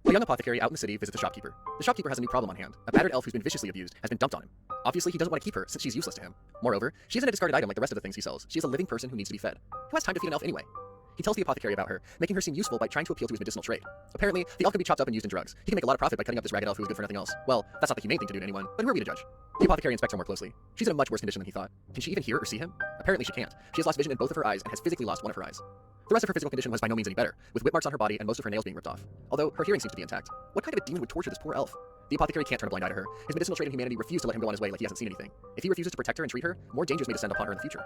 A young apothecary out in the city visits a shopkeeper. The shopkeeper has a new problem on hand. A battered elf who's been viciously abused has been dumped on him. Obviously, he doesn't want to keep her since she's useless to him. Moreover, she isn't a discarded item like the rest of the things he sells. She is a living person who needs to be fed. Who has time to feed an elf anyway? He tells the apothecary about her, making her seem useful by trying to appeal to his medicinal trade. Apparently, the elf can be chopped up and used in drugs. He can make a lot of profit by cutting up this ragged elf who is good for nothing else. Well, that's not the humane thing to do to anyone, but who are we to judge? The apothecary inspects her more closely. She's in a much worse condition than he thought. Can she even hear or see him? Apparently she can't. She has lost vision in both of her eyes and has physically lost one of her eyes. The rest of her physical condition was by no means any better, with whip marks on her body and most of her nails being ripped off. Although her hearing seems to be intact. What kind of a demon would torture this poor elf? The apothecary can't turn a blind eye to her. His medicinal trade and humanity refuse to let him go on his way like he hasn't seen anything. If he refuses to protect her and treat her, more dangers may descend upon her in the future.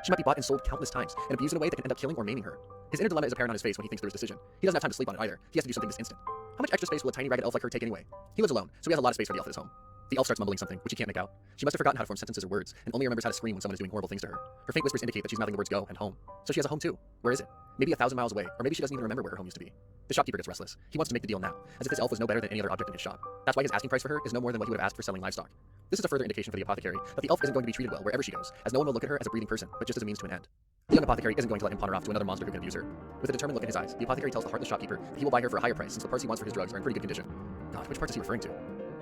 She might be bought and sold countless times and abused in a way that can end up killing or maiming her. His inner dilemma is apparent on his face when he thinks through his decision. He doesn't have time to sleep on it either. He has to do something this instant. How much extra space will a tiny ragged elf like her take anyway? He lives alone, so he has a lot of space for the elf at his home. The elf starts mumbling something, which he can't make out. She must have forgotten how to form sentences or words, and only remembers how to scream when someone is doing horrible things to her. Her faint whispers indicate that she's mouthing the words go and home. So she has a home too. Where is it? Maybe 1,000 miles away, or maybe she doesn't even remember where her home used to be. The shopkeeper gets restless. He wants to make the deal now, as if this elf was no better than any other object in his shop. That's why his asking price for her is no more than what he would have asked for selling livestock. This is a further indication for the apothecary that the elf isn't going to be treated well wherever she goes, as no one will look at her as a breathing person, but just as a means to an end. The young apothecary isn't going to let him pawn her off to another monster who can abuse her. With a determined look in his eyes, the apothecary tells the heartless shopkeeper that he will buy her for a higher price since the parts he wants for his drugs are in pretty good condition. God, which parts is he referring to?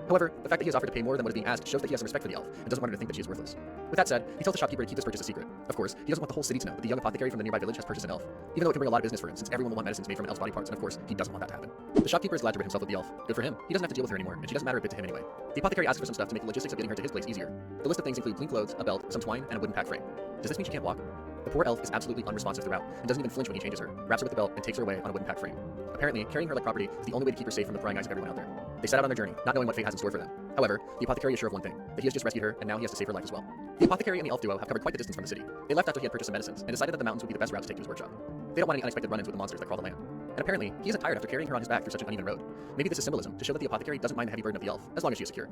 However, the fact that he has offered to pay more than what is being asked shows that he has some respect for the elf and doesn't want her to think that she is worthless. With that said, he tells the shopkeeper to keep this purchase a secret. Of course, he doesn't want the whole city to know that the young apothecary from the nearby village has purchased an elf, even though it can bring a lot of business for him since everyone will want medicines made from an elf's body parts, and of course, he doesn't want that to happen. The shopkeeper is glad to rid himself of the elf. Good for him. He doesn't have to deal with her anymore, and she doesn't matter a bit to him anyway. The apothecary asks for some stuff to make the logistics of getting her to his place easier. The list of things include clean clothes, a belt, some twine, and a wooden pack frame. Does this mean she can't walk? The poor elf is absolutely unresponsive throughout, and doesn't even flinch when he changes her, wraps her with the belt, and takes her away on a wooden pack frame. Apparently, carrying her like property is the only way to keep her safe from the prying eyes of everyone out there. They set out on their journey, not knowing what fate has in store for them. However, the apothecary is sure of one thing, that he has just rescued her, and now he has to save her life as well. The apothecary and the elf duo have covered quite the distance from the city. They left after he had purchased some medicines, and decided that the mountains would be the best route to take to his workshop. They don't want any unexpected run-ins with the monsters that crawl the land. And apparently, he isn't tired after carrying her on his back through such an uneven road. Maybe this is symbolism, to show that the apothecary doesn't mind the heavy burden of the elf, as long as she is secure.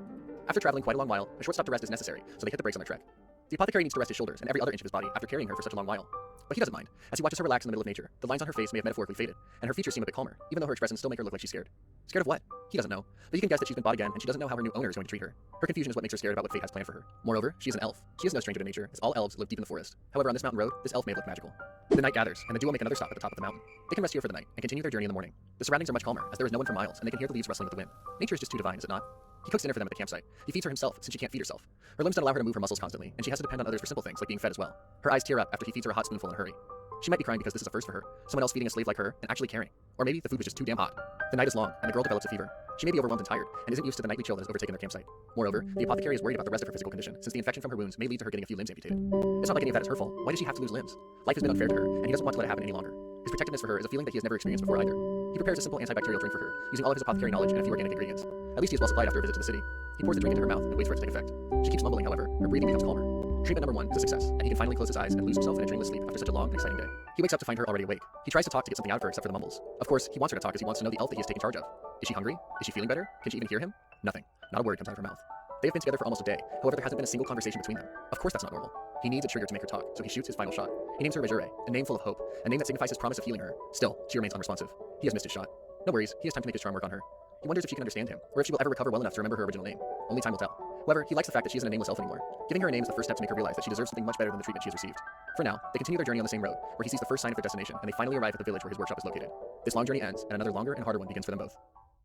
After traveling quite a long while, a short stop to rest is necessary, so they hit the brakes on their trek. The apothecary needs to rest his shoulders and every other inch of his body after carrying her for such a long while. But he doesn't mind. As he watches her relax in the middle of nature, the lines on her face may have metaphorically faded, and her features seem a bit calmer, even though her expressions still make her look like she's scared. Scared of what? He doesn't know. But he can guess that she's been bought again, and she doesn't know how her new owner is going to treat her. Her confusion is what makes her scared about what fate has planned for her. Moreover, she is an elf. She is no stranger to nature, as all elves live deep in the forest. However, on this mountain road, this elf may look magical. The night gathers, and the duo make another stop at the top of the mountain. They can rest here for the night, and continue their journey in the morning. The surroundings are much calmer, as there is no one for miles, and they can hear the leaves rustling with the wind. Nature is just too divine, is it not? He cooks dinner for them at the campsite. He feeds her himself, since she can't feed herself. Her limbs don't allow her to move her muscles constantly, and she has to depend on others for simple things like being fed as well. Her eyes tear up after he feeds her a hot spoonful in a hurry. She might be crying because this is a first for her, someone else feeding a slave like her and actually caring. Or maybe the food was just too damn hot. The night is long, and the girl develops a fever. She may be overwhelmed and tired, and isn't used to the nightly chill that has overtaken their campsite. Moreover, the apothecary is worried about the rest of her physical condition, since the infection from her wounds may lead to her getting a few limbs amputated. It's not like any of that is her fault. Why does she have to lose limbs? Life has been unfair to her, and he doesn't want to let it happen any longer. His protectiveness for her is a feeling that he has never experienced before either. He prepares a simple antibacterial drink for her, using all of his apothecary knowledge and a few organic ingredients. At least he is well supplied after a visit to the city. He pours the drink into her mouth and waits for it to take effect. She keeps mumbling, however. Her breathing becomes calmer. Treatment number 1 is a success, and he can finally close his eyes and lose himself in a dreamless sleep after such a long and exciting day. He wakes up to find her already awake. He tries to talk to get something out of her except for the mumbles. Of course, he wants her to talk as he wants to know the elf that he has taken charge of. Is she hungry? Is she feeling better? Can she even hear him? Nothing. Not a word comes out of her mouth. They have been together for almost a day. However, there hasn't been a single conversation between them. Of course that's not normal. He needs a trigger to make her talk, so he shoots his final shot. He names her Rejure, a name full of hope, a name that signifies his promise of healing her. Still, she remains unresponsive. He has missed his shot. No worries, he has time to make his charm work on her. He wonders if she can understand him, or if she will ever recover well enough to remember her original name. Only time will tell. However, he likes the fact that she isn't a nameless elf anymore. Giving her a name is the first step to make her realize that she deserves something much better than the treatment she has received. For now, they continue their journey on the same road, where he sees the first sign of their destination, and they finally arrive at the village where his workshop is located. This long journey ends, and another longer and harder one begins for them both.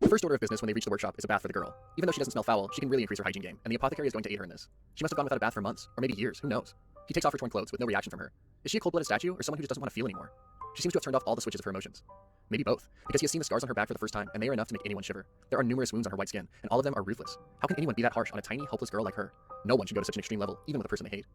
The first order of business when they reach the workshop is a bath for the girl. Even though she doesn't smell foul, she can really increase her hygiene game, and the apothecary is going to aid her in this. She must have gone without a bath for months, or maybe years, who knows? He takes off her torn clothes with no reaction from her. Is she a cold-blooded statue, or someone who just doesn't want to feel anymore? She seems to have turned off all the switches of her emotions. Maybe both, because he has seen the scars on her back for the first time, and they are enough to make anyone shiver. There are numerous wounds on her white skin, and all of them are ruthless. How can anyone be that harsh on a tiny, helpless girl like her? No one should go to such an extreme level, even with a person they hate.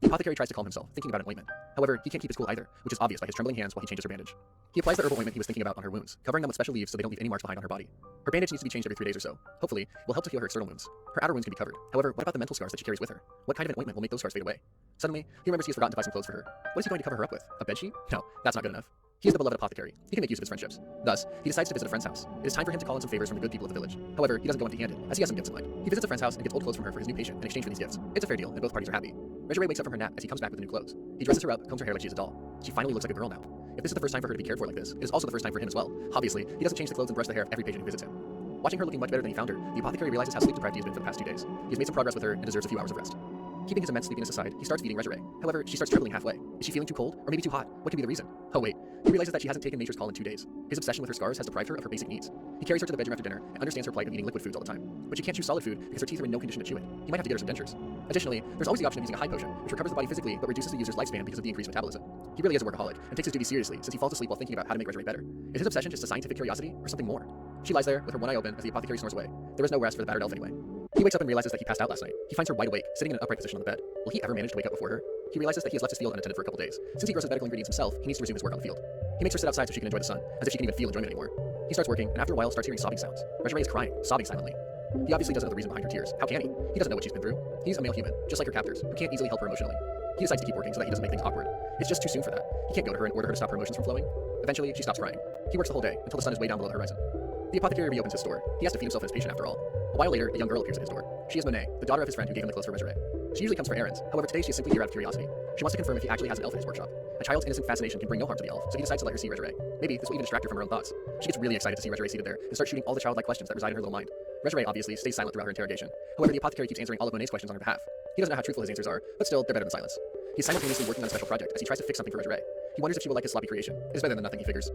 The apothecary tries to calm himself, thinking about an ointment. However, he can't keep his cool either, which is obvious by his trembling hands while he changes her bandage. He applies the herbal ointment he was thinking about on her wounds, covering them with special leaves so they don't leave any marks behind on her body. Her bandage needs to be changed every 3 days or so. Hopefully, it will help to heal her external wounds. Her outer wounds can be covered. However, what about the mental scars that she carries with her? What kind of an ointment will make those scars fade away? Suddenly, he remembers he has forgotten to buy some clothes for her. What is he going to cover her up with? A bedsheet? No, that's not good enough. He is the beloved apothecary. He can make use of his friendships. Thus, he decides to visit a friend's house. It is time for him to call in some favors from the good people of the village. However, he doesn't go empty-handed, as he has some gifts in mind. He visits a friend's house and gets old clothes from her for his new patient in exchange for these gifts. It's a fair deal, and both parties are happy. Rejure wakes up from her nap as he comes back with the new clothes. He dresses her up, combs her hair like she is a doll. She finally looks like a girl now. If this is the first time for her to be cared for like this, it is also the first time for him as well. Obviously, he doesn't change the clothes and brush the hair of every patient who visits him. Watching her looking much better than he found her, the apothecary realizes how sleep deprived he has been for the past 2 days. He has made some progress with her and deserves a few hours of rest. Keeping his immense sleepiness aside, he starts feeding Regeray. However, she starts trembling halfway. Is she feeling too cold? Or maybe too hot? What could be the reason? Oh wait, he realizes that she hasn't taken nature's call in 2 days. His obsession with her scars has deprived her of her basic needs. He carries her to the bedroom after dinner and understands her plight of eating liquid foods all the time. But she can't chew solid food because her teeth are in no condition to chew it. He might have to get her some dentures. Additionally, there's always the option of using a high potion, which recovers the body physically but reduces the user's lifespan because of the increased metabolism. He really is a workaholic and takes his duty seriously since he falls asleep while thinking about how to make Regeray better. Is his obsession just a scientific curiosity or something more? She lies there with her one eye open as the apothecary snores away. There is no rest for the battered elf anyway. He wakes up and realizes that he passed out last night. He finds her wide awake, sitting in an upright position on the bed. Will he ever manage to wake up before her? He realizes that he has left his field unattended for a couple days. Since he grows his medical ingredients himself, he needs to resume his work on the field. He makes her sit outside so she can enjoy the sun, as if she can even feel enjoyment anymore. He starts working, and after a while starts hearing sobbing sounds. Regeray is crying, sobbing silently. He obviously doesn't know the reason behind her tears. How can he? He doesn't know what she's been through. He's a male human, just like her captors, who can't easily help her emotionally. He decides to keep working so that he doesn't make things awkward. It's just too soon for that. He can't go to her and order her to stop her emotions from flowing. Eventually, she stops crying. He works the whole day, until the sun is way down below the horizon. The apothecary reopens his store. He has to feed himself and his patient after all. A while later, a young girl appears at his door. She is Monet, the daughter of his friend who gave him the clothes for Regeray. She usually comes for errands. However, today she is simply here out of curiosity. She wants to confirm if he actually has an elf in his workshop. A child's innocent fascination can bring no harm to the elf, so he decides to let her see Regeray. Maybe this will even distract her from her own thoughts. She gets really excited to see Regeray seated there and starts shooting all the childlike questions that reside in her little mind. Regeray obviously stays silent throughout her interrogation. However, the apothecary keeps answering all of Monet's questions on her behalf. He doesn't know how truthful his answers are, but still, they're better than silence. He's simultaneously working on a special project as he tries to fix something for Regeray. He wonders if she will like his sloppy creation. It is better than nothing, he figures.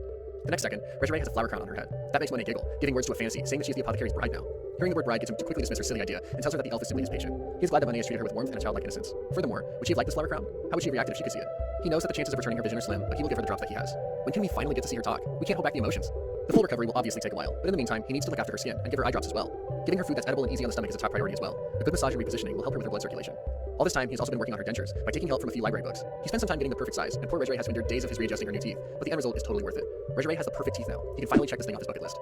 The next second, Regeray has a flower crown on her head. That makes Monet giggle, giving words to a fantasy, saying that she is the apothecary's bride now. Hearing the word bride gets him to quickly dismiss her silly idea and tells her that the elf is simply his patient. He is glad that Monet has treated her with warmth and a childlike innocence. Furthermore, would she have liked this flower crown? How would she have reacted if she could see it? He knows that the chances of returning her vision are slim, but he will give her the drops that he has. When can we finally get to see her talk? We can't hold back the emotions. The full recovery will obviously take a while, but in the meantime, he needs to look after her skin and give her eye drops as well. Giving her food that's edible and easy on the stomach is a top priority as well. A good massage and repositioning will help her with her blood circulation. All this time, he's also been working on her dentures by taking help from a few library books. He spends some time getting the perfect size, and poor Regeray has to endure days of his readjusting her new teeth, but the end result is totally worth it. Regeray has the perfect teeth now. He can finally check this thing off his bucket list.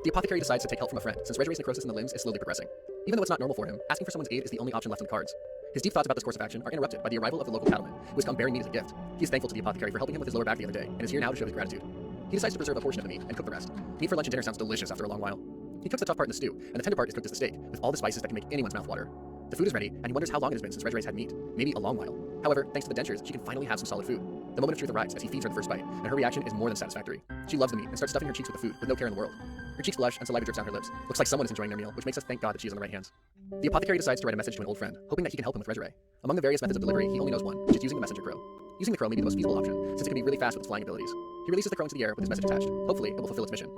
The apothecary decides to take help from a friend, since Regeray's necrosis in the limbs is slowly progressing. Even though it's not normal for him, asking for someone's aid is the only option left on the cards. His deep thoughts about this course of action are interrupted by the arrival of the local cattleman, who has come bearing meat as a gift. He is thankful to the apothecary for helping him with his lower back the other day, and is here now to show his gratitude. He decides to preserve a portion of the meat and cook the rest. Meat for lunch and dinner sounds delicious after a long while. He cooks the tough part in the stew, and the tender part is cooked as the steak, with all the spices that can make anyone's mouth water. The food is ready, and he wonders how long it has been since Regeray's had meat. Maybe a long while. However, thanks to the dentures, she can finally have some solid food. The moment of truth arrives as he feeds her the first bite, and her reaction is more than satisfactory. She loves the meat and starts stuffing her cheeks with the food, with no care in the world. Her cheeks blush and saliva drips down her lips. Looks like someone is enjoying their meal, which makes us thank God that she is on the right hands. The apothecary decides to write a message to an old friend, hoping that he can help him with Regeray. Among the various methods of delivery, he only knows one, which is using the messenger crow. Using the crow may be the most feasible option, since it can be really fast with its flying abilities. He releases the crow into the air with his message attached. Hopefully, it will fulfill its mission.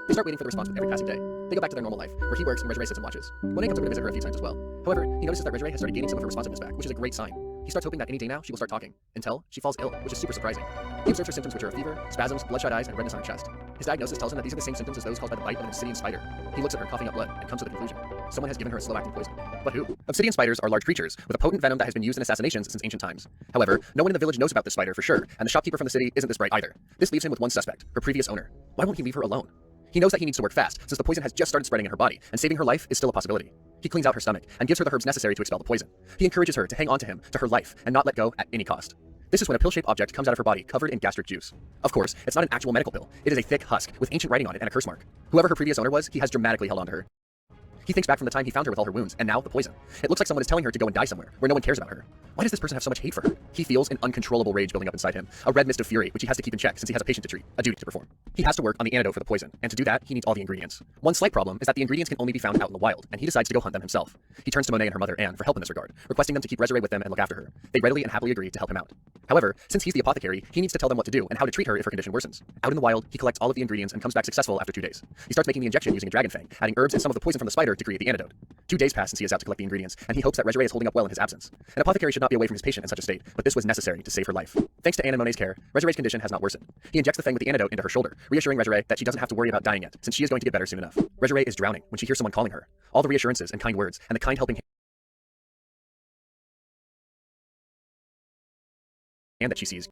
They start waiting for the response with every passing day. They go back to their normal life, where he works and Regeray sits and watches. Monet comes over to visit her a few times as well. However, he notices that Regeray has started gaining some of her responsiveness back, which is a great sign. He starts hoping that any day now she will start talking, until she falls ill, which is super surprising. He observes her symptoms, which are a fever, spasms, bloodshot eyes, and redness on her chest. His diagnosis tells him that these are the same symptoms as those caused by the bite of an obsidian spider. He looks at her coughing up blood and comes to the conclusion. Someone has given her a slow-acting poison. But who? Obsidian spiders are large creatures with a potent venom that has been used in assassinations since ancient times. However, no one in the village knows about this spider for sure, and the shopkeeper from the city isn't this bright either. This leaves him with one suspect, her previous owner. Why won't he leave her alone? He knows that he needs to work fast, since the poison has just started spreading in her body, and saving her life is still a possibility. He cleans out her stomach, and gives her the herbs necessary to expel the poison. He encourages her to hang on to him, to her life, and not let go at any cost. This is when a pill-shaped object comes out of her body covered in gastric juice. Of course, it's not an actual medical pill. It is a thick husk, with ancient writing on it and a curse mark. Whoever her previous owner was, he has dramatically held on to her. He thinks back from the time he found her with all her wounds, and now the poison. It looks like someone is telling her to go and die somewhere, where no one cares about her. Why does this person have so much hate for her? He feels an uncontrollable rage building up inside him, a red mist of fury, which he has to keep in check since he has a patient to treat, a duty to perform. He has to work on the antidote for the poison, and to do that, he needs all the ingredients. One slight problem is that the ingredients can only be found out in the wild, and he decides to go hunt them himself. He turns to Monet and her mother, Anne, for help in this regard, requesting them to keep Regeray with them and look after her. They readily and happily agree to help him out. However, since he's the apothecary, he needs to tell them what to do and how to treat her if her condition worsens. Out in the wild, he collects all of the ingredients and comes back successful after 2 days. He starts making the injection using a dragon fang, adding herbs and some of the poison from the spider to create the antidote. 2 days pass since he is out to collect the ingredients, and he hopes that Regeray is holding up well in his absence. An apothecary should not be away from his patient in such a state, but this was necessary to save her life. Thanks to Anne and Monet's care, Regeray's condition has not worsened. He injects the fang with the antidote into her shoulder, reassuring Regeray that she doesn't have to worry about dying yet, since she is going to get better soon enough. Regeray is drowning when she hears someone calling her. All the reassurances and kind words, and the kind helping hand that she sees,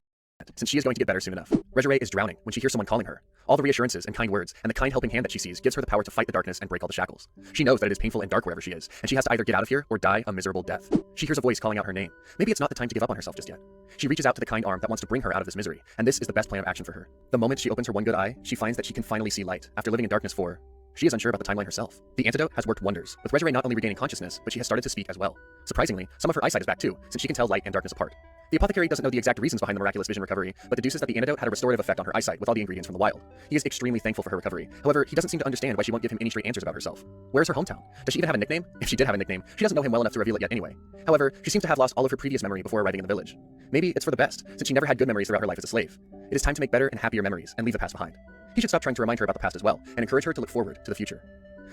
since she is going to get better soon enough. Regeray is drowning when she hears someone calling her. All the reassurances and kind words, and the kind helping hand that she sees gives her the power to fight the darkness and break all the shackles. She knows that it is painful and dark wherever she is, and she has to either get out of here or die a miserable death. She hears a voice calling out her name. Maybe it's not the time to give up on herself just yet. She reaches out to the kind arm that wants to bring her out of this misery, and this is the best plan of action for her. The moment she opens her one good eye, she finds that she can finally see light, after living in darkness for She is unsure about the timeline herself. The antidote has worked wonders, with Regiray not only regaining consciousness, but she has started to speak as well. Surprisingly, some of her eyesight is back too, since she can tell light and darkness apart. The apothecary doesn't know the exact reasons behind the miraculous vision recovery, but deduces that the antidote had a restorative effect on her eyesight with all the ingredients from the wild. He is extremely thankful for her recovery. However, he doesn't seem to understand why she won't give him any straight answers about herself. Where is her hometown? Does she even have a nickname? If she did have a nickname, she doesn't know him well enough to reveal it yet anyway. However, she seems to have lost all of her previous memory before arriving in the village. Maybe it's for the best, since she never had good memories throughout her life as a slave. It is time to make better and happier memories and leave the past behind. He should stop trying to remind her about the past as well, and encourage her to look forward to the future.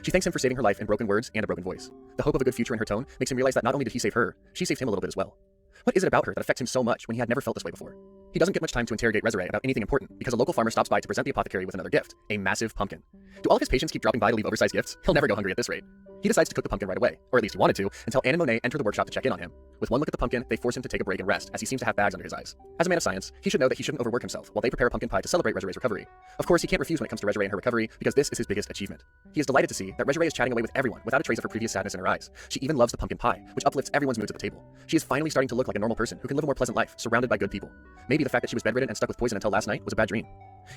She thanks him for saving her life in broken words and a broken voice. The hope of a good future in her tone makes him realize that not only did he save her, she saved him a little bit as well. What is it about her that affects him so much when he had never felt this way before? He doesn't get much time to interrogate Regiray about anything important because a local farmer stops by to present the apothecary with another gift, a massive pumpkin. Do all of his patients keep dropping by to leave oversized gifts? He'll never go hungry at this rate. He decides to cook the pumpkin right away, or at least he wanted to, until Anne and Monet enter the workshop to check in on him. With one look at the pumpkin, they force him to take a break and rest, as he seems to have bags under his eyes. As a man of science, he should know that he shouldn't overwork himself while they prepare a pumpkin pie to celebrate Regiray's recovery. Of course, he can't refuse when it comes to Regiray and her recovery, because this is his biggest achievement. He is delighted to see that Regiray is chatting away with everyone without a trace of her previous sadness in her eyes. She even loves the pumpkin pie, which uplifts everyone's moods at the table. She is finally starting to look like a normal person who can live a more pleasant life, surrounded by good people. Maybe the fact that she was bedridden and stuck with poison until last night was a bad dream.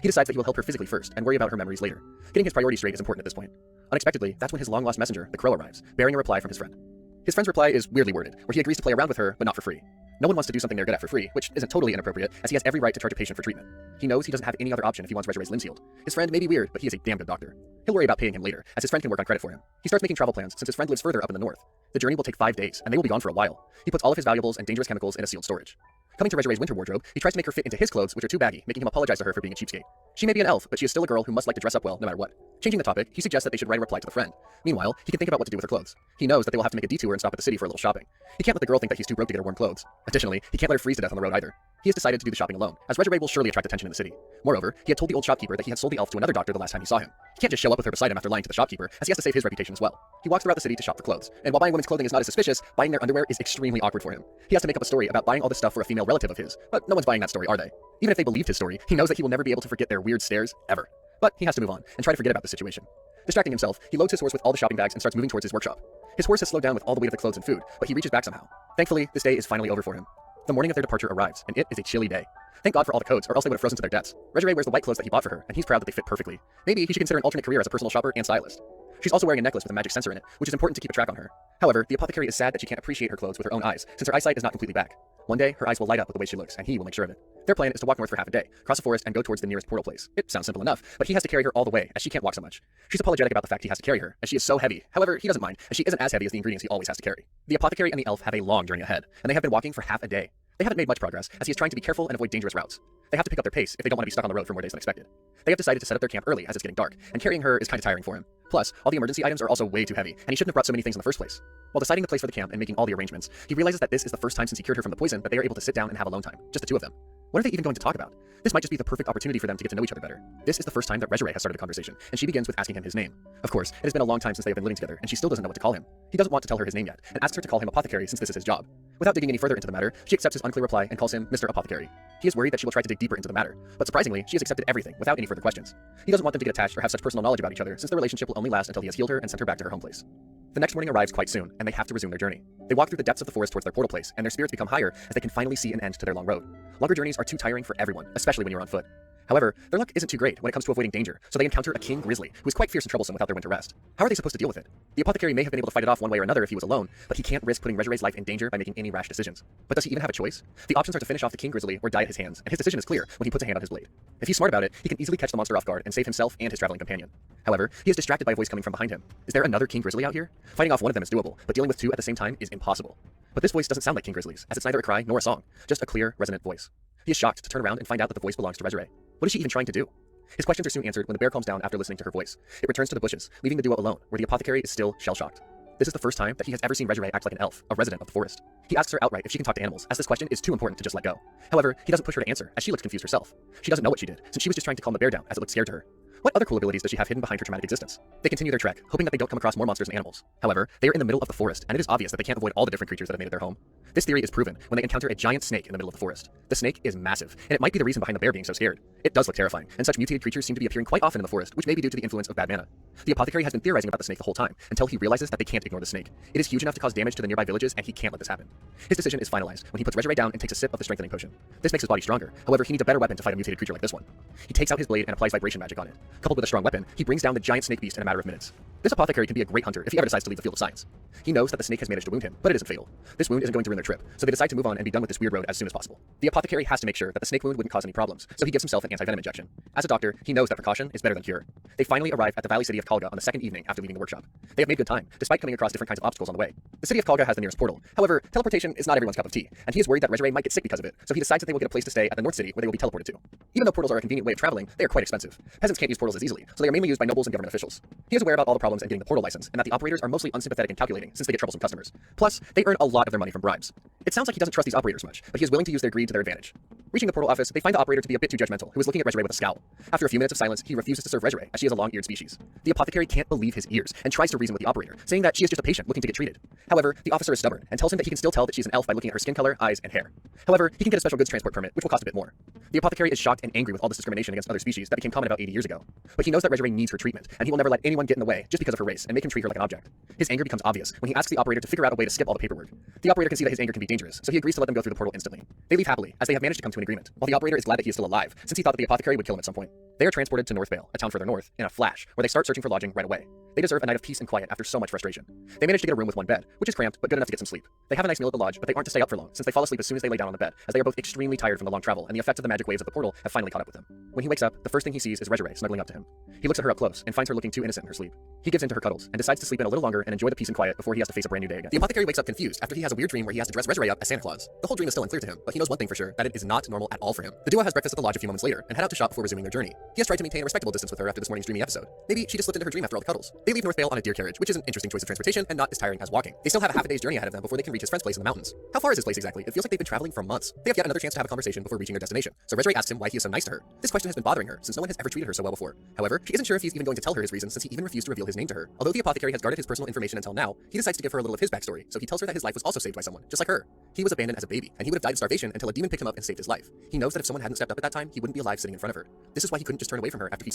He decides that he will help her physically first and worry about her memories later. Getting his priorities straight is important at this point. Unexpectedly, that's when his long-lost messenger, the crow, arrives, bearing a reply from his friend. His friend's reply is weirdly worded, where he agrees to play around with her, but not for free. No one wants to do something they're good at for free, which isn't totally inappropriate, as he has every right to charge a patient for treatment. He knows he doesn't have any other option if he wants Regiray's limbs healed. His friend may be weird, but he is a damn good doctor. He'll worry about paying him later, as his friend can work on credit for him. He starts making travel plans since his friend lives further up in the north. The journey will take 5 days, and they will be gone for a while. He puts all of his valuables and dangerous chemicals in a sealed storage. Coming to Regiray's winter wardrobe, he tries to make her fit into his clothes, which are too baggy, making him apologize to her for being a cheapskate. She may be an elf, but she is still a girl who must like to dress up well, no matter what. Changing the topic, he suggests that they should write a reply to the friend. Meanwhile, he can think about what to do with her clothes. He knows that they will have to make a detour and stop at the city for a little shopping. He can't let the girl think that he's too broke to get her warm clothes. Additionally, he can't let her freeze to death on the road either. He has decided to do the shopping alone, as Regiray will surely attract attention in the city. Moreover, he had told the old shopkeeper that he had sold the elf to another doctor the last time he saw him. He can't just show up with her beside him after lying to the shopkeeper, as he has to save his reputation as well. He walks throughout the city to shop for clothes, and while buying women's clothing is not as suspicious, buying their underwear is extremely awkward for him. He has to make up a story about buying all this stuff for a female relative of his, but no one's buying that story, are they? Even if they believed his story, he knows that he will never be able to forget their weird stares, ever. But he has to move on, and try to forget about the situation. Distracting himself, he loads his horse with all the shopping bags and starts moving towards his workshop. His horse has slowed down with all the weight of the clothes and food, but he reaches back somehow. Thankfully, this day is finally over for him. The morning of their departure arrives, and it is a chilly day. Thank God for all the coats, or else they would have frozen to their deaths. Regiray wears the white clothes that he bought for her, and he's proud that they fit perfectly. Maybe he should consider an alternate career as a personal shopper and stylist. She's also wearing a necklace with a magic sensor in it, which is important to keep a track on her. However, the apothecary is sad that she can't appreciate her clothes with her own eyes, since her eyesight is not completely back. One day, her eyes will light up with the way she looks, and he will make sure of it. Their plan is to walk north for half a day, cross a forest, and go towards the nearest portal place. It sounds simple enough, but he has to carry her all the way, as she can't walk so much. She's apologetic about the fact he has to carry her, as she is so heavy. However, he doesn't mind, as she isn't as heavy as the ingredients he always has to carry. The apothecary and the elf have a long journey ahead, and they have been walking for half a day. They haven't made much progress, as he is trying to be careful and avoid dangerous routes. They have to pick up their pace if they don't want to be stuck on the road for more days than expected. They have decided to set up their camp early as it's getting dark, and carrying her is kind of tiring for him. Plus, all the emergency items are also way too heavy, and he shouldn't have brought so many things in the first place. While deciding the place for the camp and making all the arrangements, he realizes that this is the first time since he cured her from the poison that they are able to sit down and have alone time, just the two of them. What are they even going to talk about? This might just be the perfect opportunity for them to get to know each other better. This is the first time that Regiray has started a conversation, and she begins with asking him his name. Of course, it has been a long time since they have been living together, and she still doesn't know what to call him. He doesn't want to tell her his name yet, and asks her to call him Apothecary since this is his job. Without digging any further into the matter, she accepts his unclear reply and calls him Mr. Apothecary. He is worried that she will try to dig deeper into the matter, but surprisingly, she has accepted everything without any further questions. He doesn't want them to get attached or have such personal knowledge about each other, since their relationship will only last until he has healed her and sent her back to her home place. The next morning arrives quite soon, and they have to resume their journey. They walk through the depths of the forest towards their portal place, and their spirits become higher as they can finally see an end to their long road. Longer journeys are too tiring for everyone, especially when you're on foot. However, their luck isn't too great when it comes to avoiding danger, so they encounter a king grizzly, who is quite fierce and troublesome without their winter rest. How are they supposed to deal with it? The apothecary may have been able to fight it off one way or another if he was alone, but he can't risk putting Regiray's life in danger by making any rash decisions. But does he even have a choice? The options are to finish off the king grizzly or die at his hands, and his decision is clear when he puts a hand on his blade. If he's smart about it, he can easily catch the monster off guard and save himself and his traveling companion. However, he is distracted by a voice coming from behind him. Is there another king grizzly out here? Fighting off one of them is doable, but dealing with two at the same time is impossible. But this voice doesn't sound like King Grizzly's, as it's neither a cry nor a song, just a clear, resonant voice. He is shocked to turn around and find out that the voice belongs to Regiray. What is she even trying to do? His questions are soon answered when the bear calms down after listening to her voice. It returns to the bushes, leaving the duo alone, where the apothecary is still shell-shocked. This is the first time that he has ever seen Regiray act like an elf, a resident of the forest. He asks her outright if she can talk to animals, as this question is too important to just let go. However, he doesn't push her to answer, as she looks confused herself. She doesn't know what she did, since she was just trying to calm the bear down, as it looked scared to her. What other cool abilities does she have hidden behind her traumatic existence? They continue their trek, hoping that they don't come across more monsters and animals. However, they are in the middle of the forest, and it is obvious that they can't avoid all the different creatures that have made it their home. This theory is proven when they encounter a giant snake in the middle of the forest. The snake is massive, and it might be the reason behind the bear being so scared. It does look terrifying, and such mutated creatures seem to be appearing quite often in the forest, which may be due to the influence of bad mana. The apothecary has been theorizing about the snake the whole time, until he realizes that they can't ignore the snake. It is huge enough to cause damage to the nearby villages, and he can't let this happen. His decision is finalized when he puts Resurrect down and takes a sip of the strengthening potion. This makes his body stronger, however he needs a better weapon to fight a mutated creature like this one. He takes out his blade and applies vibration magic on it. Coupled with a strong weapon, he brings down the giant snake beast in a matter of minutes. This apothecary can be a great hunter if he ever decides to leave the field of science. He knows that the snake has managed to wound him, but it isn't fatal. This wound isn't going to ruin their trip, so they decide to move on and be done with this weird road as soon as possible. The apothecary has to make sure that the snake wound wouldn't cause any problems, so he gives himself an anti-venom injection. As a doctor, he knows that precaution is better than cure. They finally arrive at the valley city of Kalga on the second evening after leaving the workshop. They have made good time, despite coming across different kinds of obstacles on the way. The city of Kalga has the nearest portal. However, teleportation is not everyone's cup of tea, and he is worried that Resurrect might get sick because of it, so he decides that they will get a place to stay at the North City where they will be teleported to. Even though portals are a convenient way of traveling, they are quite expensive. Peasants can't use portals as easily, so they are mainly used by nobles and government officials. He is aware about all the problems in getting the portal license, and that the operators are mostly unsympathetic and calculating since they get troublesome customers. Plus, they earn a lot of their money from bribes. It sounds like he doesn't trust these operators much, but he is willing to use their greed to their advantage. Reaching the portal office, they find the operator to be a bit too judgmental, who is looking at Resurrect with a scowl. After a few minutes of silence, he refuses to serve Resurrect, as she is a long-eared species. The apothecary can't believe his ears, and tries to reason with the operator, saying that she is just a patient looking to get treated. However, the officer is stubborn, and tells him that he can still tell that she is an elf by looking at her skin color, eyes, and hair. However, he can get a special goods transport permit, which will cost a bit more. The apothecary is shocked and angry with all this discrimination against other species that became common about 80 years ago. But he knows that Resurrect needs her treatment, and he will never let anyone get in the way just because of her race and make him treat her like an object. His anger becomes obvious when he asks the operator to figure out a way to skip all the paperwork. The operator can see that his anger can be dangerous, so he agrees to let them go through the portal instantly. They leave happily, as they have managed to come to an agreement, while the operator is glad that he is still alive, since he thought that the apothecary would kill him at some point. They are transported to North Vale, a town further north, in a flash, where they start searching for lodging right away. They deserve a night of peace and quiet after so much frustration. They manage to get a room with one bed, which is cramped, but good enough to get some sleep. They have a nice meal at the lodge, but they aren't to stay up for long, since they fall asleep as soon as they lay down on the bed, as they are both extremely tired from the long travel, and the effects of the magic waves of the portal have finally caught up with them. When he wakes up, the first thing he sees is Resurrect snuggling up to him. He looks at her up close, and finds her looking too innocent in her sleep. He gives in to her cuddles, and decides to sleep in a little longer and enjoy the peace and quiet before he has to face a brand new day again. The apothecary wakes up confused after he has a weird dream where he has to dress Resurrect up as Santa Claus. The whole dream is still unclear to him, but he knows one thing for sure, that it is not normal at all for him. The duo has breakfast at the lodge a few moments later, and head out to shop before resuming their journey. He has tried to maintain a respectable distance with her after this morning's dreamy episode. Maybe she just slipped into her dream after all the cuddles. They leave North Vale on a deer carriage, which is an interesting choice of transportation and not as tiring as walking. They still have a half a day's journey ahead of them before they can reach his friend's place in the mountains. How far is his place exactly? It feels like they've been traveling for months. They have yet another chance to have a conversation before reaching their destination. So Resurrect asks him why he is so nice to her. This question has been bothering her, since no one has ever treated her so well before. However, she isn't sure if he's even going to tell her his reasons, since he even refused to reveal his name to her. Although the apothecary has guarded his personal information until now, he decides to give her a little of his backstory, so he tells her that his life was also saved by someone, just like her. He was abandoned as a baby, and he would have died of starvation until a demon picked him up and saved his life. He knows that if someone hadn't stepped up at that time, he wouldn't be alive sitting in front of her. This is why he couldn't just turn away from her after he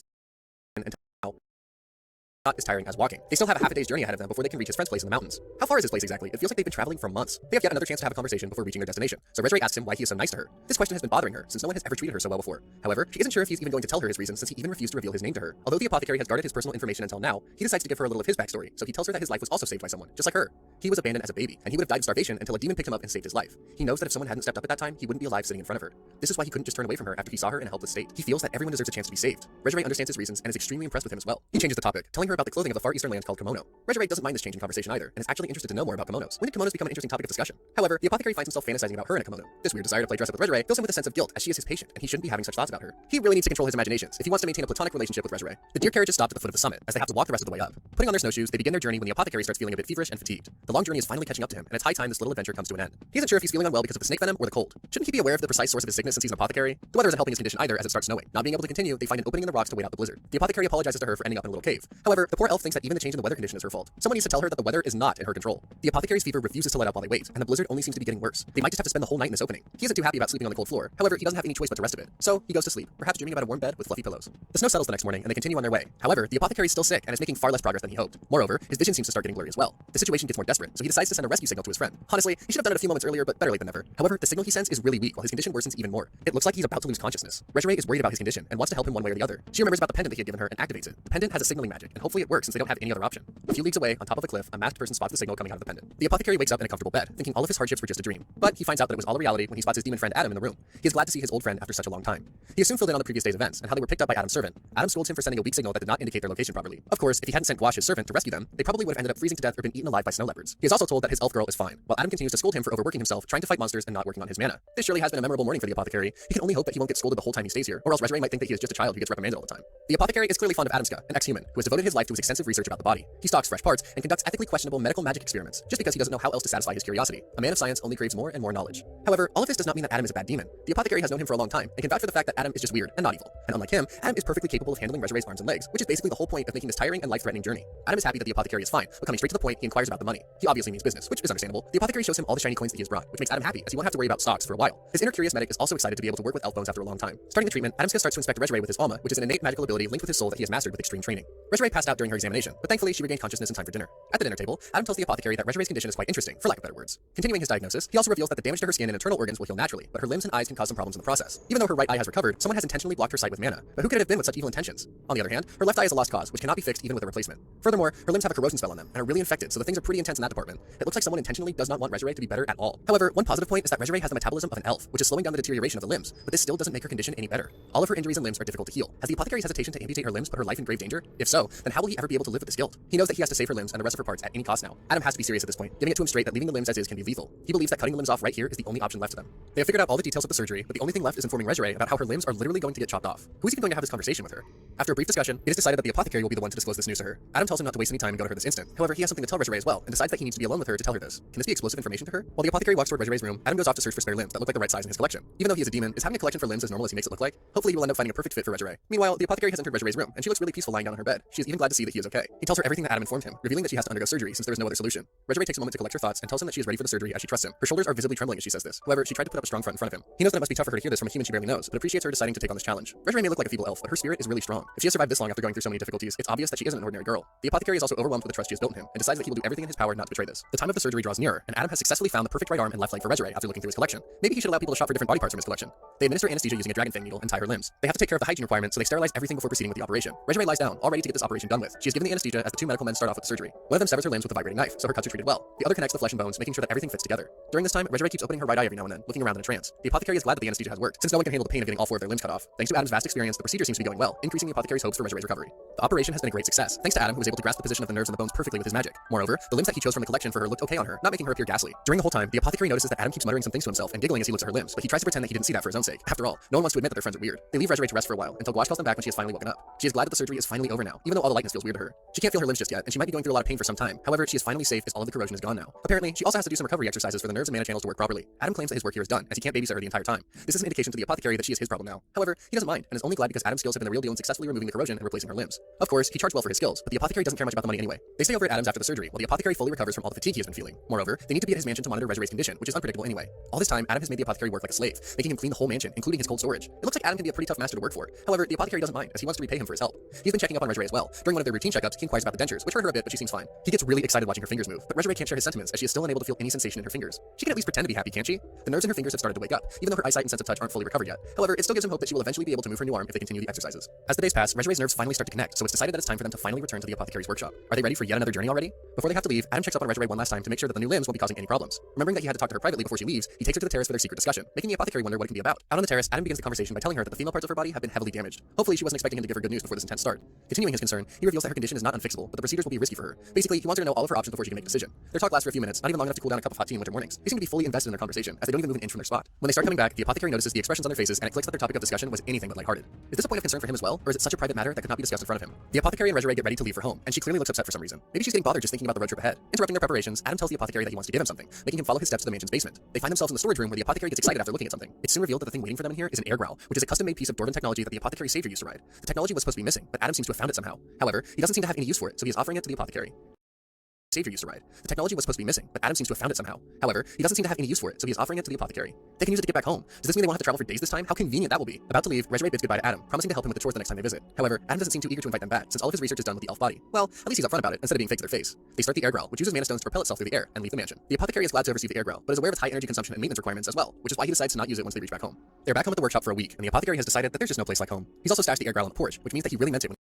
until now. Not as tiring as walking. They still have a half a day's journey ahead of them before they can reach his friend's place in the mountains. How far is his place exactly? It feels like they've been traveling for months. They have yet another chance to have a conversation before reaching their destination. So Resurrect asks him why he is so nice to her. This question has been bothering her, since no one has ever treated her so well before. However, she isn't sure if he's even going to tell her his reasons, since he even refused to reveal his name to her. Although the apothecary has guarded his personal information until now, he decides to give her a little of his backstory, so he tells her that his life was also saved by someone, just like her. He was abandoned as a baby, and he would have died of starvation until a demon picked him up and saved his life. He knows that if someone hadn't stepped up at that time, he wouldn't be alive sitting in front of her. This is why he couldn't just turn away from her after he saw her in a helpless state. He feels that everyone deserves a chance to be saved. Resurrect understands his reasons and is extremely impressed with him as well. He changes the topic, telling her about the clothing of the far eastern land called kimono. Resurrect doesn't mind this change in conversation either, and is actually interested to know more about kimonos. When did kimonos become an interesting topic of discussion? However, the apothecary finds himself fantasizing about her in a kimono. This weird desire to play dress up with Resurrect fills him with a sense of guilt, as she is his patient, and he shouldn't be having such thoughts about her. He really needs to control his imaginations if he wants to maintain a platonic relationship with Resurrect. The deer carriage is stopped at the foot of the summit, as they have to walk the rest of the way up. Putting on their snowshoes, they begin their journey when the apothecary starts feeling a bit feverish and fatigued. The long journey is finally catching up to him, and it's high time this little adventure comes to an end. He isn't sure if he's feeling unwell because of the snake venom or the cold. Shouldn't he be aware of the precise source of his sickness since he's an apothecary? The weather isn't helping his condition either, as it starts snowing. Not being able to continue, they find an opening in the rocks to wait out the blizzard. The apothecary apologizes to her for ending up in a little cave. However, the poor elf thinks that even the change in the weather condition is her fault. Someone needs to tell her that the weather is not in her control. The apothecary's fever refuses to let up while they wait, and the blizzard only seems to be getting worse. They might just have to spend the whole night in this opening. He isn't too happy about sleeping on the cold floor. However, he doesn't have any choice but to rest a bit. So he goes to sleep, perhaps dreaming about a warm bed with fluffy pillows. The snow settles the next morning, and they continue on their way. However, the apothecary is still sick and is making far less progress than he hoped. Moreover, his vision seems to start getting blurry as well. The situation gets more desperate, so he decides to send a rescue signal to his friend. Honestly, he should have done it a few moments earlier, but better late than never. However, the signal he sends is really weak, while his condition worsens even more. It looks like he's about to lose consciousness. Resurrect is worried about his condition and wants to help him one way or the other. She remembers about the pendant that he had given her and activates it. The pendant has a signaling magic, and hopefully it works since they don't have any other option. A few leagues away, on top of a cliff, a masked person spots the signal coming out of the pendant. The apothecary wakes up in a comfortable bed, thinking all of his hardships were just a dream. But he finds out that it was all a reality when he spots his demon friend Adam in the room. He is glad to see his old friend after such a long time. He is soon filled in on the previous day's events and how they were picked up by Adam's servant. Adam scolds him for sending a weak signal that did not indicate their location properly. Of course, if he hadn't sent Gouache, his servant, to rescue them, they probably would have ended up freezing to death or been eaten alive by snow leopards. He is also told that his elf girl is fine, while Adam continues to scold him for overworking himself, trying to fight monsters and not working on his mana. This surely has been a memorable morning for the apothecary. He can only hope that he won't get scolded the whole time he stays here, or else Resurrect might think that he is just a child who gets reprimanded all the time. The apothecary is clearly fond of Adamska, an ex-human, who has devoted his life life to his extensive research about the body. He stocks fresh parts and conducts ethically questionable medical magic experiments just because he doesn't know how else to satisfy his curiosity. A man of science only craves more and more knowledge. However, all of this does not mean that Adam is a bad demon. The apothecary has known him for a long time and can vouch for the fact that Adam is just weird and not evil. And unlike him, Adam is perfectly capable of handling Resure's arms and legs, which is basically the whole point of making this tiring and life-threatening journey. Adam is happy that the apothecary is fine, but coming straight to the point, he inquires about the money. He obviously means business, which is understandable. The apothecary shows him all the shiny coins that he has brought, which makes Adam happy as he won't have to worry about stocks for a while. His inner curious medic is also excited to be able to work with elf bones after a long time. Starting the treatment, Adam starts to inspect Resure with his Alma, which is an innate magical ability linked with his soul that he has mastered with extreme training. Resure passed out during her examination, but thankfully she regained consciousness in time for dinner. At the dinner table, Adam tells the apothecary that Resure's condition is quite interesting, for lack of better words. Continuing his diagnosis, he also reveals that the damage to her skin and internal organs will heal naturally, but her limbs and eyes can cause some problems in the process. Even though her right eye has recovered, someone has intentionally blocked her sight with mana. But who could it have been with such evil intentions? On the other hand, her left eye is a lost cause, which cannot be fixed even with a replacement. Furthermore, her limbs have a corrosion spell on them and are really infected, so the things are pretty intense in that department. It looks like someone intentionally does not want Resure to be better at all. However, one positive point is that Resure has the metabolism of an elf, which is slowing down the deterioration of the limbs, but this still doesn't make her condition any better. All of her injuries and limbs are difficult to heal. Has the apothecary's hesitation to amputate her limbs put her life in grave danger? If so, then how will he ever be able to live with this guilt? He knows that he has to save her limbs and the rest of her parts at any cost now. Adam has to be serious at this point, giving it to him straight that leaving the limbs as is can be lethal. He believes that cutting the limbs off right here is the only option left to them. They have figured out all the details of the surgery, but the only thing left is informing Resure about how her limbs are literally going to get chopped off. Who is even going to have this conversation with her? After a brief discussion, it is decided that the apothecary will be the one to disclose this news to her. Adam tells him not to waste any time and go to her this instant. However, he has something to tell Resure as well, and decides that he needs to be alone with her to tell her this. Can this be explosive information to her? While the apothecary walks toward Resure's room, Adam goes off to search for spare limbs that look like the right size in his collection. Even though he is a demon, is having a collection for limbs as normal as he makes it look like? Hopefully he will end up finding a perfect fit for Resure. Meanwhile, the apothecary has entered Resure's room, and she looks really peaceful lying down on her bed. She is even glad to see that he is okay. He tells her everything that Adam informed him, revealing that she has to undergo surgery since there is no other solution. Resure takes a moment to collect her thoughts and tells him that she is ready for the surgery as she trusts him. Her shoulders are visibly trembling as she says this. However, she tried to put up a strong front in front of him. He knows that it must be tough for her to hear this from a human she barely knows, but appreciates her deciding to take on this challenge. Resure may look like a feeble elf, but her spirit is really strong. If she has survived this long after going through so many difficulties, it's obvious that she isn't an ordinary girl. The apothecary is also overwhelmed with the trust she has built in him, and decides that he will do everything in his power not to betray this. The time of the surgery draws nearer, and Adam has successfully found the perfect right arm and left leg for Resure after looking through his collection. Maybe he should allow people to shop for different body parts from his collection. They administer anesthesia using a dragon fang needle and tie her limbs. They have to take care of the hygiene requirements, so they sterilize everything before proceeding with the operation. Resure lies down, all ready to get this operation done with. She is given the anesthesia as the two medical men start off with the surgery. One of them severs her limbs with a vibrating knife, so her cuts are treated well. The other connects the flesh and bones, making sure that everything fits together. During this time, Resure keeps opening her right eye every now and then, looking around in a trance. The apothecary is glad that the anesthesia has worked, since no one can handle the pain of getting all four of their limbs cut off. Thanks to Adam's vast experience, the procedure seems to be going well, increasing the apothecary's hopes for Resure's recovery. The operation has been a great success, thanks to Adam, who was able to grasp the position of the nerves and the bones perfectly with his magic. Moreover, the limbs that he chose from the collection for her looked okay on her, not making her appear ghastly. During the whole time, the apothecary notices that Adam keeps muttering some things to himself and giggling as he looks at her limbs, but he tries to pretend that he didn't see that for his own sake. After all, no one wants to admit that their friends are weird. They leave Resure to rest for a while until Gouache calls them back when she has finally woken up. She is glad that the surgery is finally over now, even though all the likeness feels weird to her. She can't feel her limbs just yet, and she might be going through a lot of pain for some time. However, she is finally safe as all of the corrosion is gone now. Apparently, she also has to do some recovery exercises for the nerves and mana channels to work properly. Adam claims that his work here is done, as he can't babysit her the entire time. This is an indication to the apothecary that she is his problem now. However, he doesn't mind, and is only glad because Adam's skills have been the real deal in successfully removing the corrosion and replacing her limbs. Of course, he charged well for his skills, but the apothecary doesn't care much about the money anyway. They stay over at Adam's after the surgery, while the apothecary fully recovers from all the fatigue he has been feeling. Moreover, they need to be at his mansion to monitor Resure's condition, which is unpredictable anyway. All this time, Adam has made the apothecary work like a slave, making him clean the whole mansion, including his cold storage. It looks like Adam can be a pretty tough master to work for. However, the apothecary doesn't mind, as he wants to repay him for his help. He's been checking up on Resure as well. During one of their routine checkups, he inquires about the dentures, which hurt her a bit, but she seems fine. He gets really excited watching her fingers move, but Resure can't share his sentiments, as she is still unable to feel any sensation in her fingers. She can at least pretend to be happy, can't she? The nerves in her fingers have started to wake up, even though her eyesight and sense of touch aren't fully recovered yet. However, it still gives him hope that she will eventually be able to move her new arm if they continue the exercises. As the days pass, Resure's nerves finally start to connect, so it's decided that it's time for them to finally return to the apothecary's workshop. Are they ready for yet another journey already? Before they have to leave, Adam checks up on Resure one last time to make sure that the new limbs won't be causing any problems. Remembering that he had to talk to her privately before she leaves, he takes her to the terrace for their secret discussion, making the apothecary wonder what it can be about. Out on the terrace, Adam begins the conversation by telling her that the female parts of her body have been heavily damaged. Hopefully, she wasn't expecting him to give her good news before this intense start. Continuing his concern, he reveals that her condition is not unfixable, but the procedures will be risky for her. Basically, he wants her to know all of her options before she can make a decision. Their talk lasts for a few minutes, not even long enough to cool down a cup of hot tea in winter mornings. They seem to be fully invested in their conversation, as they don't even move an inch from their spot. When they start coming back, the apothecary notices the expressions on their faces, and it clicks that their topic of discussion was anything but lighthearted. Is this a point of concern for him as well, or is it such a private matter that could not be discussed in front of him? The apothecary and Resure get ready to leave for home, and she clearly looks upset for some reason. Maybe she's getting bothered just thinking about the road trip ahead. Interrupting their preparations, Adam tells the apothecary that he wants to give him something, making him follow his steps to the mansion's basement. They find themselves in the storage room where the apothecary gets excited after looking at something. It's soon revealed that the thing waiting for them in here is an air growl, which is a custom-made piece of dwarven technology that the apothecary savior used to ride. The technology was supposed to be missing, but Adam seems to have found it somehow. However, he doesn't seem to have any use for it, so he is offering it to the apothecary. Savior used to ride. The technology was supposed to be missing, but Adam seems to have found it somehow. However, he doesn't seem to have any use for it, so he is offering it to the apothecary. They can use it to get back home. Does this mean they won't have to travel for days this time? How convenient that will be. About to leave, Resure bids goodbye to Adam, promising to help him with the chores the next time they visit. However, Adam doesn't seem too eager to invite them back, since all of his research is done with the elf body. Well, at least he's upfront about it, instead of being fake to their face. They start the air growl, which uses mana stones to propel itself through the air, and leave the mansion. The apothecary is glad to oversee the air growl, but is aware of its high energy consumption and maintenance requirements as well, which is why he decides to not use it once they reach back home. They're back home at the workshop for a week, and the apothecary has decided that there's just no place like home. He's also stashed the air growl on the porch, which means that he really meant it when